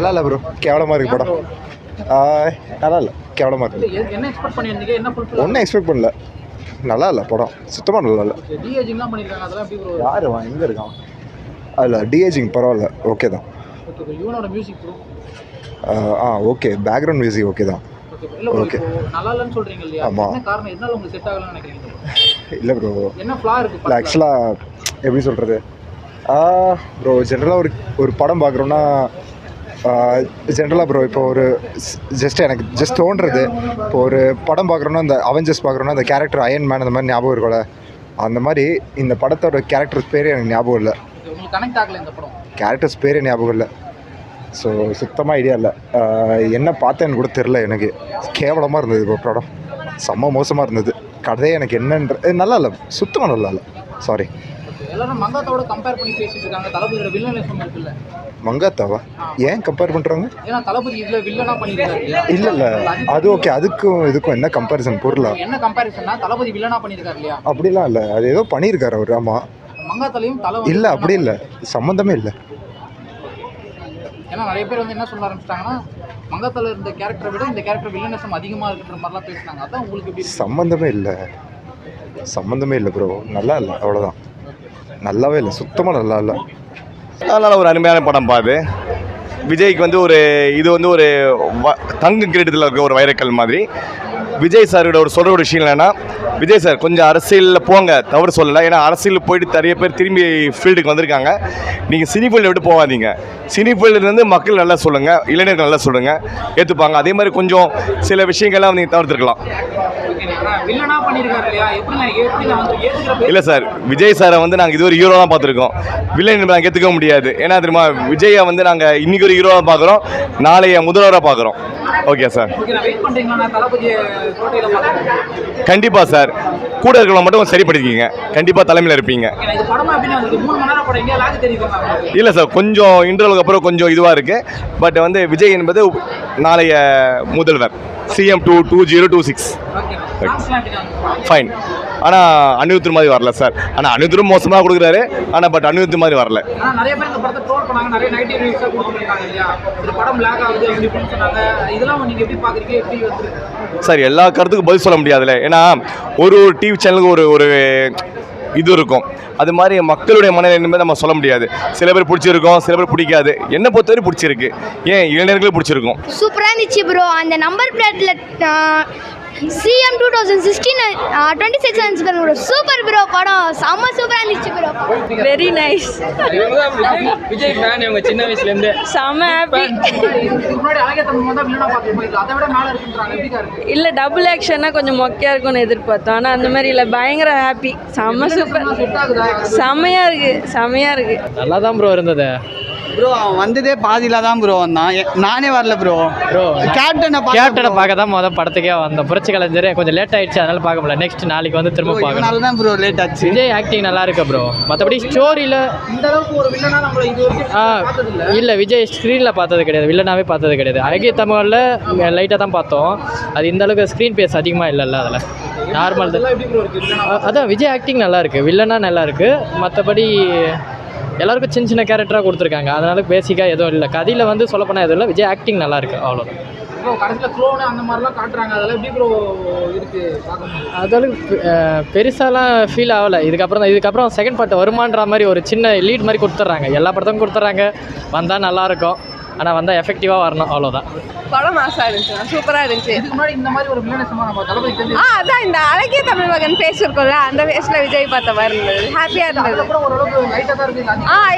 நல்லா இல்லை ப்ரோ, கேவலமாக இருக்குது படம். நல்லா இல்லை, கேவலமாக இருக்குது. என்ன எக்ஸ்பெக்ட் பண்ணியிருந்தீங்க? என்ன ஒன்றும் எக்ஸ்பெக்ட் பண்ணல. நல்லா இல்லை படம், சுத்தமாக நல்லா இல்லை. டிஏஜிங்லாம் பண்ணியிருக்காங்க, அதெல்லாம் எப்படி ப்ரோ? யார் எங்கே இருக்கான்? அதில் டிஏஜிங் பரவாயில்ல, ஓகே தான். ஓகே, யுவனோட music bro? Okay, background music okay தான். ஓகே, நல்லா இல்லைன்னு சொல்கிறீங்க இல்லையா? என்ன காரணம், எதனால உங்களுக்கு செட் ஆகலன்னு நினைக்கிறீங்க? இல்லை ப்ரோ, என்ன ஃப்ளா இருக்குது? இல்லை ஆக்சுவலாக எப்படி சொல்கிறது ப்ரோ, ஜென்ரலாக ஒரு படம் பார்க்குறோன்னா ஜென்ரலாக ப்ரோ, இப்போ ஒரு எனக்கு ஜஸ்ட் தோன்றுறது, இப்போ ஒரு படம் பார்க்குறோன்னா அந்த அவெஞ்சர்ஸ் பார்க்குறோன்னா அந்த கேரக்டர் அயன் மேன் அந்த மாதிரி ஞாபகம் இருக்கும்ல, அந்த மாதிரி இந்த படத்தோட கேரக்டர்ஸ் பேரே எனக்கு ஞாபகம் இல்லை. உங்களுக்கு கனெக்ட் ஆகலை இந்த படம்? கேரக்டர்ஸ் பேரே ஞாபகம் இல்லை. ஸோ சுத்தமாக ஐடியா இல்லை. என்ன பார்த்தேன்னு கூட தெரில எனக்கு. கேவலமாக இருந்தது இப்போ படம், செம்ம மோசமாக இருந்தது. கதையே எனக்கு என்னன்ற நல்லா இல்லை, சுத்தமாக நல்லா இல்லை. சாரி. எல்லாரும் மங்காத்தாவோட கம்பேர் பண்ணி பேசிட்டு இருக்காங்க. தளபதியோட வில்லனிசம் இருக்குல்ல? மங்காத்தாவா ஏன் கம்பேர் பண்ணுறாங்க? ஏன்னா தளபதி இதில் வில்லனா பண்ணியிருக்காரு. இல்லை இல்லை, அது ஓகே. அதுக்கும் இதுக்கும் என்ன கம்பேரிசன் பொருளா? என்ன கம்பேரிசன்னா தளபதி வில்லனா பண்ணியிருக்காரு இல்லையா? அப்படிலாம் இல்லை, அது ஏதோ பண்ணியிருக்காரு அவர். ஆமாம், மங்காத்தாலையும் தளபதி இல்லை அப்படி இல்லை, சம்மந்தமே இல்லை. ஏன்னா நிறைய பேர் வந்து என்ன சொல்ல ஆரம்பிச்சிட்டாங்கன்னா, மங்காத்தால இருந்த கேரக்டரை விட இந்த கேரக்டர் வில்லனிசம் அதிகமாக இருக்குன்ற மாதிரிலாம் பேசினாங்க. அதான் உங்களுக்கு எப்படி? சம்மந்தமே இல்லை ப்ரோ, நல்லா இல்லை, அவ்வளோதான். நல்லாவே இல்லை, சுத்தமாக நல்லா இல்லை. அதனால் ஒரு அருமையான படம் பாது. விஜய்க்கு வந்து இது வந்து ஒரு தங்க கிரீடத்தில் இருக்க ஒரு வைரக்கல் மாதிரி. விஜய் சாரோட சொல்கிற ஒரு விஷயம் என்னென்னா, விஜய் சார் கொஞ்சம் அரசியலில் போங்க, தவறு சொல்லலை. ஏன்னா அரசியலில் போயிட்டு நிறைய பேர் திரும்பி ஃபீல்டுக்கு வந்திருக்காங்க. நீங்கள் சினி ஃபீல்டை விட்டு போகாதீங்க. சினி ஃபீல்டுலேருந்து மக்கள் நல்லா சொல்லுங்கள், இளைஞர்கள் நல்லா சொல்லுங்கள், ஏற்றுப்பாங்க. அதே மாதிரி கொஞ்சம் சில விஷயங்கள்லாம் நீங்கள் தவிர்த்துருக்கலாம். இல்லை சார், விஜய் சாரை வந்து நாங்கள் இது ஒரு ஹீரோ தான் பார்த்துருக்கோம். வில்லன் நாங்கள் ஏற்றுக்க முடியாது. ஏன்னா தெரியுமா, விஜயை வந்து நாங்கள் இன்றைக்கி ஒரு ஹீரோவாக பார்க்குறோம், நாளைய முதல்வராக பார்க்குறோம். ஓகே சார், கண்டிப்பாக சார். கூட இருக்கிறவங்க மட்டும் சரிப்படுத்திக்கிங்க, கண்டிப்பாக தலைமையில் இருப்பீங்க. இல்லை சார், கொஞ்சம் இன்டர்வலுக்கு அப்புறம் கொஞ்சம் இதுவாக இருக்குது. பட் வந்து விஜய் என்பது நாளைய முதல்வர், CM 2026 ஃபைன். ஆனால் அனிருத் மாதிரி வரல சார். ஆனால் அனிருத்தும் மோசமாக கொடுக்குறாரு. ஆனால் பட் அனிருத் மாதிரி வரல. சார் எல்லா கருத்துக்கும் பதில் சொல்ல முடியாதுல்ல. ஏன்னா ஒரு டிவி சேனலுக்கு ஒரு இது இருக்கும். அது மாதிரி மக்களுடைய மனநிலை என்பதை நம்ம சொல்ல முடியாது. சில பேர் பிடிச்சிருக்கோம், சில பேர் பிடிக்காது. என்ன பொறுத்தவரை பிடிச்சிருக்கு, ஏன் இளைஞர்களும் பிடிச்சிருக்கும். சூப்பராக இருந்துச்சு ப்ரோ. அந்த நம்பர் பிளேட்டில் CM 2016 26 இருந்துச்சு ப்ரோ. சூப்பர் ப்ரோ, படம் செம்ம சூப்பராக இருந்துச்சு bro. Very nice. Vijay fan இவங்க சின்ன வயசுலேருந்து. செம்ம ஹாப்பி. இல்லை டபுள் ஆக்ஷன்னா கொஞ்சம் மொக்கையாக இருக்கும்னு எதிர்பார்த்தோம். ஆனால் அந்த மாதிரி இல்லை, பயங்கர ஹாப்பி. செம்ம சூப்பர், செம்மையாக இருக்குது. நல்லா தான் ப்ரோ இருந்தது ப்ரோ. அவன் வந்ததே பாதியில தான் ப்ரோ வந்தான். நானே வரல ப்ரோ. கேப்டனை பார்க்க தான் முதல் படத்துக்கே வந்தேன். புரட்சி கலைஞர் கொஞ்சம் லேட் ஆயிடுச்சு, அதனால பார்க்க முடியல. நெக்ஸ்ட் நாளைக்கு வந்து திரும்ப பார்க்கணும். அதனால தான் ப்ரோ லேட் ஆச்சு. விஜய் ஆக்டிங் நல்லா இருக்கு ப்ரோ. மற்றபடி ஸ்டோரியில் இல்லை, விஜய் ஸ்க்ரீனில் பார்த்தது கிடையாது, வில்லனாவே பார்த்தது கிடையாது. அழகிய தமிழில் லைட்டாக தான் பார்த்தோம். அது இந்த அளவுக்கு ஸ்க்ரீன் பேஸ் அதிகமாக இல்லைல்ல, அதில் நார்மல் தான். அதான் விஜய் ஆக்டிங் நல்லா இருக்குது, வில்லனா நல்லா இருக்குது. மற்றபடி எல்லாருக்கும் சின்ன சின்ன கேரக்டராக கொடுத்துருக்காங்க. அதனால பேசிக்காக எதுவும் இல்லை. கதையில் வந்து சொல்லப்போனால் எதுவும் இல்லை. விஜய் ஆக்டிங் நல்லா இருக்குது, அவ்வளோதான். அதளவுக்கு பெருசாலாம் ஃபீல் ஆகலை. இதுக்கப்புறம் செகண்ட் பார்ட் வருமான்ற மாதிரி ஒரு சின்ன லீட் மாதிரி கொடுத்துட்றாங்க. எல்லா படத்துக்கும் கொடுத்துட்றாங்க. வந்தால் நல்லாயிருக்கும், ஆனால் வந்தால் எஃபெக்டிவாக வரணும், அவ்வளோதான். படம் மாசாக இருந்துச்சு, சூப்பராக இருந்துச்சு. அதான் இந்த அழகிய தமிழ் மகன் பேசியிருக்கோம்ல, அந்த வயசில் விஜய் பார்த்த மாதிரி இருந்தது. ஹாப்பியாக இருந்தது.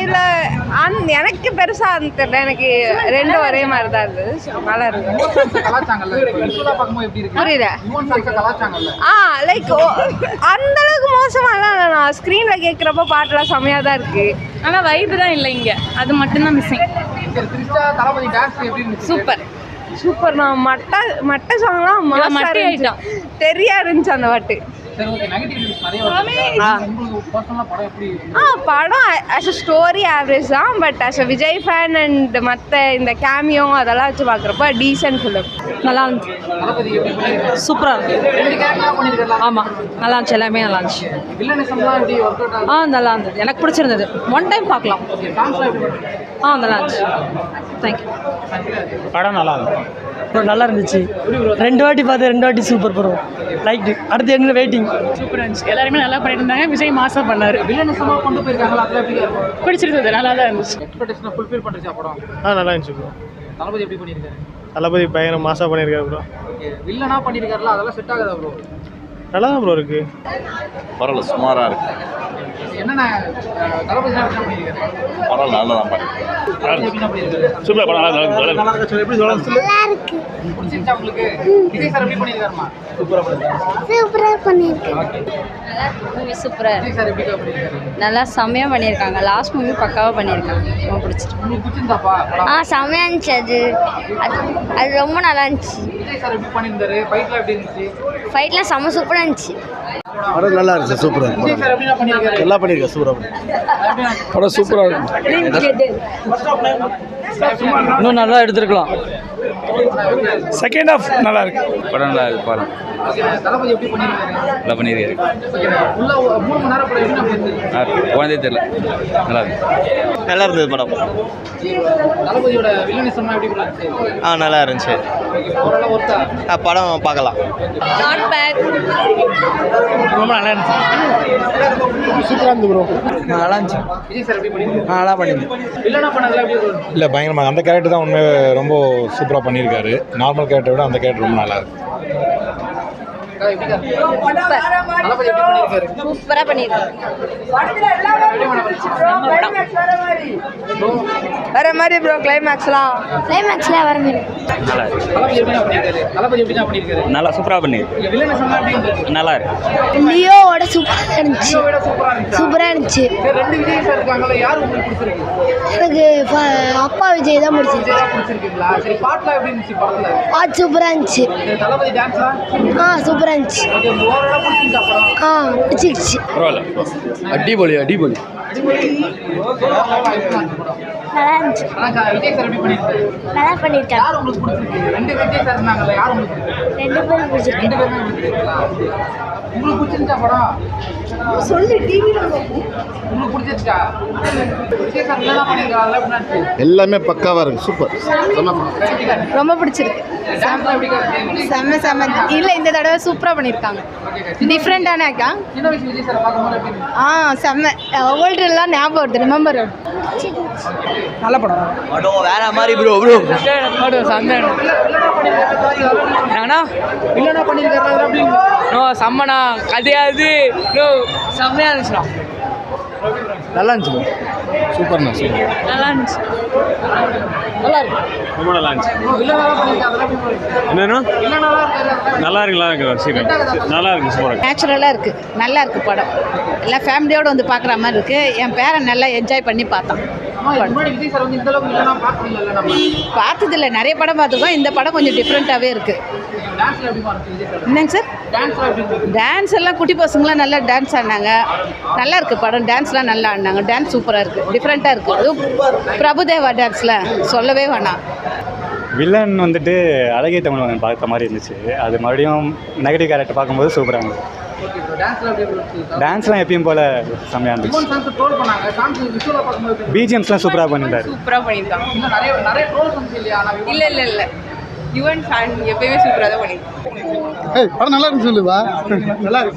இல்லை எனக்கு பெருசாக தெரியல, எனக்கு ரெண்டும் ஒரே மாதிரி தான் இருந்தது. நல்லா இருந்தது. புரியல. லைக் அந்த அளவுக்கு மோசமாலாம் இல்லை. நான் ஸ்க்ரீனில் கேட்குறப்போ பாட்டெலாம் செம்மையாக தான் இருக்குது. ஆனால் வைப்பு தான் இல்லை இங்கே, அது மட்டும்தான் மிஸ்ஸிங். சூப்பர். நான் மட்டை சாங்லாம் தெரியா இருந்துச்சு அந்த பாட்டு. சரி ஓகே நெகட்டிவ் ரிவ்யூஸ் நிறைய வருது உங்களுக்கு பர்சனலாக படம் எப்படி படம் ஆஸ் அ ஸ்டோரி ஆவரேஜ் தான், but as a Vijay fan and மற்ற இந்த கேமியோ அதெல்லாம் வச்சு பார்க்குறப்ப டீசென்ட் ஃபிலிம். நல்லா இருந்துச்சு. தளபதி எப்படி பண்ணியிருக்காரு? சூப்பராக இருக்கு. 2 கேரக்டராக பண்ணியிருக்காரு. ஆமாம், நல்லா இருந்துச்சு. எல்லாமே நல்லா இருந்துச்சு. வில்லனிசம்லாம் எப்படி ஒர்க் அவுட் ஆகுது? நல்லா இருந்தது. எனக்கு பிடிச்சிருந்தது. ஒன் டைம் பார்க்கலாம். ஓகே சாங்ஸ்லாம் எப்படி பண்ணியிருக்காரு? நல்லா இருந்துச்சு. தேங்க்யூ. படம் நல்லா இருக்கும் ப்ரோ, நல்லா இருந்துச்சு. 2 வாட்டி பார்த்து 2 வாட்டி சூப்பர் ப்ரோ. லைக் அடுத்து என்ன வெயிட்டிங். சூப்பராக இருந்துச்சு. எல்லாருமே நல்லா பண்ணிட்டு இருந்தாங்க. விஜய் மாசா பண்ணாரு. வில்லனிசமாக கொண்டு போயிருக்காங்களா? அதில் எப்படி இருக்கும்? பிடிச்சிருந்தது. நல்லா தான் இருந்துச்சு. எக்ஸ்பெக்டேஷனை ஃபுல்ஃபில் பண்ணுறச்சா படம்? நல்லா இருந்துச்சு ப்ரோ. தளபதி எப்படி பண்ணியிருக்காரு? தளபதி பயங்கர மாசா பண்ணியிருக்காரு ப்ரோ. ஓகே வில்லனா பண்ணியிருக்காருல அதெல்லாம் செட் ஆகுதா ப்ரோ? நல்லா தான் ப்ரோ இருக்கு. பரவாயில்ல, சுமாராக இருக்கு. என்னென்ன தளபதி என்ன பண்ணியிருக்காரு? பரவாயில்ல, நல்லா தான் பண்ணியிருக்கேன். தளபதி என்ன பண்ணியிருக்காரு? சூப்பர் படம், நல்லா இருக்கு. எப்படி சொல்லலாம்? பிடிச்சிருச்சா உங்களுக்கு? விஜய் சார் எப்படி பண்ணியிருக்காருமா? சூப்பராக பண்ணியிருக்கேன். சூப்பராக விஜய் சார் எப்படி பண்ணியிருக்காரு? நல்லா செம்மையாக பண்ணியிருக்காங்க. லாஸ்ட் மூவி பக்காவாக பண்ணியிருக்காங்க. ரொம்ப பிடிச்சிருக்கு. உங்களுக்கு பிடிச்சிருந்தாப்பா படம்? செம்மையாக இருந்துச்சு. அது ரொம்ப நல்லா இருந்துச்சு. விஜய் சார் எப்படி பண்ணியிருந்தாரு? ஃபைட்லாம் எப்படி இருந்துச்சு? ஃபைட்லாம் செம்ம சூப்பராக இருந்துச்சு. படம் நல்லா இருந்துச்சு. சூப்பராக விஜய் சார் எப்படி பண்ணியிருக்காரு? நல்லா பண்ணியிருக்கேன். சூப்பராக படம் சூப்பராக இருக்கு. இன்னும் நல்லா எடுத்துருக்கலாம். செகண்ட் ஹாஃப் நல்லா இருக்கு. படம் நல்லா இருக்கு. படம் ஓகே தளபதி எப்படி பண்ணியிருக்காரு? நல்லா பண்ணியிருக்காரு. ஓகே உள்ள 3 மணி நேரம் படம் எப்படி போயிருச்சு? போனதே தெரியல. நல்லா இருக்கு. நல்லா இருந்தது படம். தளபதியோட வில்லனிசம்லாம் எப்படி இருந்துச்சு? நல்லா இருந்துச்சு. ஓரளவு ஒர்த்தா? படம் பார்க்கலாம். Not bad. ரொம்ப நல்லா இருந்துச்சு. சூப்பராக இருந்து ப்ரோ. நல்லா இருந்துச்சு. விஜய் சார் எப்படி பண்ணியிருக்காரு? நல்லா பண்ணியிருந்தேன். வில்லனா பண்ணதுல எப்படி இருந்துச்சு? இல்லை பயங்கரமாக அந்த கேரக்டர் தான் உண்மை ரொம்ப சூப்பராக பண்ணியிருக்காரு. நார்மல் கேரக்டரை விட அந்த கேரக்டர் ரொம்ப நல்லா இருக்கு. எப்படி இருக்கு? தளபதி எப்படி பண்ணியிருக்காரு? சூப்பராக பண்ணியிருக்காங்க. வேற மாதிரி ப்ரோ கிளைமேக்ஸ்லாம் கிளைமேக்ஸில் வர மாதிரி. நல்லா இருக்கு. தளபதி எப்படி பண்ணியிருக்காரு? தளபதி எப்படி பண்ணியிருக்காரு? நல்லா சூப்பராக பண்ணியிருக்கு. வில்லனிசம்லாம் எப்படி இருந்துச்சு? நல்லா இருக்கு. லியோவோட சூப்பராக இருந்துச்சு. விட சூப்பரா இருந்துச்சு. சூப்பராக இருந்துச்சு. 2 விஜய் சார் இருக்காங்கல்ல, யார் உங்களுக்கு பிடிச்சிருக்கு? எனக்கு அப்பா விஜய் தான் பிடிச்சிருக்கு. விஜய் தான் பிடிச்சிருக்கீங்களா? சரி பாட்டுலாம் எப்படி இருந்துச்சு படத்துல? பாட்டு சூப்பராக இருந்துச்சு. தளபதி டான்ஸ்லாம் சூப்பராக இருந்துச்சு. ஓரளவு பிடிச்சிருந்தா படம்? பிடிச்சிருச்சு. பரவாயில்ல. அடிபொலி அடிபொலி. நல்லா இருந்துச்சு. ஆனா விஜய் சார் எப்படி பண்ணியிருக்காரு? நல்லா பண்ணியிருக்காங்க. யார் உங்களுக்கு பிடிச்சிருக்கு? 2 விஜய் சார் இருந்தாங்கல்ல, யார் உங்களுக்கு பிடிச்சிருக்கு? 2 பேரும் பிடிச்சிருக்கு. 2 பேருமே பிடிச்சிருக்கீங்களா? உங்களுக்கு பிடிச்சிருந்தா படம்? சொல்லு டிவியில் உங்களுக்கு பிடிச்சிருச்சா? விஜய் சார் என்ன பண்ணியிருக்காரு? அதெல்லாம் எப்படி இருந்துச்சு? எல்லாமே பக்காவாக இருக்கு. சூப்பர். ரொம்ப பிடிச்சிருக்கு. டான்ஸ்லாம் எப்படி இருக்கு? செம்ம இல்லை, இந்த தடவை சூப்பராக பண்ணியிருக்காங்க. டிஃப்ரெண்டான ஆக்டா. சின்ன வயசு விஜய் சார் பார்க்கும்போது எப்படி இருந்துச்சு? செம்ம ஓல்டெல்லாம் ஞாபகம் வருது. ரிமெம்பர். நல்ல படம். படம் வேற மாதிரி ப்ரோ. ப்ரோ வில்லனா பண்ணியிருக்காரு அதெல்லாம் எப்படி இருந்துச்சு? செம்மனா கதையாது. செம்மையா இருந்துச்சுண்ணா. நல்லா இருந்துச்சு. சூப்பர்ண்ணா. சூப்பர். நல்லா இருந்துச்சு. நல்லா இருக்கு. ரொம்ப நல்லா இருந்துச்சு. வில்லனாலாம் பண்ணியிருக்காரு அதெல்லாம் எப்படி இருக்கு? என்னன்னா வில்லனாலாம் இருக்காரு. நல்லா இருக்கு. நல்லா இருக்கு. சூப்பராக நேச்சுரலாக இருக்குது. நல்லா இருக்குது படம். எல்லாம் ஃபேமிலியோடு வந்து பார்க்குற மாதிரி இருக்குது. என் பேரன் நல்லா என்ஜாய் பண்ணி பார்த்தான். ஆமா, இதுக்கு முன்னாடி விஜய் சார் வந்து இந்த அளவுக்கு வில்லனா பார்த்ததில்ல நம்ம. பார்த்ததில்ல, நிறைய படம் பார்த்துருக்கோம். இந்த படம் கொஞ்சம் டிஃப்ரெண்ட்டாகவே இருக்குது. டான்ஸ்ல எப்படி இருந்துச்சு விஜய் சார்? என்னங்க சார்? டான்ஸ்லாம் எப்படி இருந்துச்சு? டான்ஸ் எல்லாம் குட்டி பசங்களாம் நல்லா டான்ஸ் ஆடினாங்க. நல்லா இருக்குது படம். டான்ஸ்லாம் நல்லா ஆடினாங்க. டான்ஸ் சூப்பராக இருக்குது. டிஃப்ரெண்ட்டாக இருக்குது. அதுவும் பிரபுதேவா டான்ஸில் சொல்லவே வேணாம். வில்லன் வந்துட்டு அழகிய தமிழ் பார்த்த மாதிரி இருந்துச்சு. அது மறுபடியும் நெகட்டிவ் கேரக்டர் பார்க்கும்போது சூப்பராக இருந்துச்சு. ஓகே ப்ரோ, டான்ஸ்லாம் எப்படி இருந்துச்சு? டான்ஸ்லாம் எப்பயும் போல் செம்மையாக இருந்துச்சு. இவன் சாங்ஸ் ட்ரோல் பண்ணாங்க. சாங்ஸ் விஷுவலா பார்க்கும்போது எப்படி இருந்துச்சு? பிஜிஎம்ஸ்லாம் சூப்பராக பண்ணியிருந்தாரு. சூப்பராக பண்ணியிருக்காங்க. இன்னும் நிறைய ட்ரோல்ஸ் வந்து இல்லையா? ஆனா இல்லை யுவன் ஃபேன் எப்பயுமே சூப்பராக தான் பண்ணியிருக்காங்க. படம் நல்லா இருக்கு. சொல்லுவா நல்லா இருக்கு.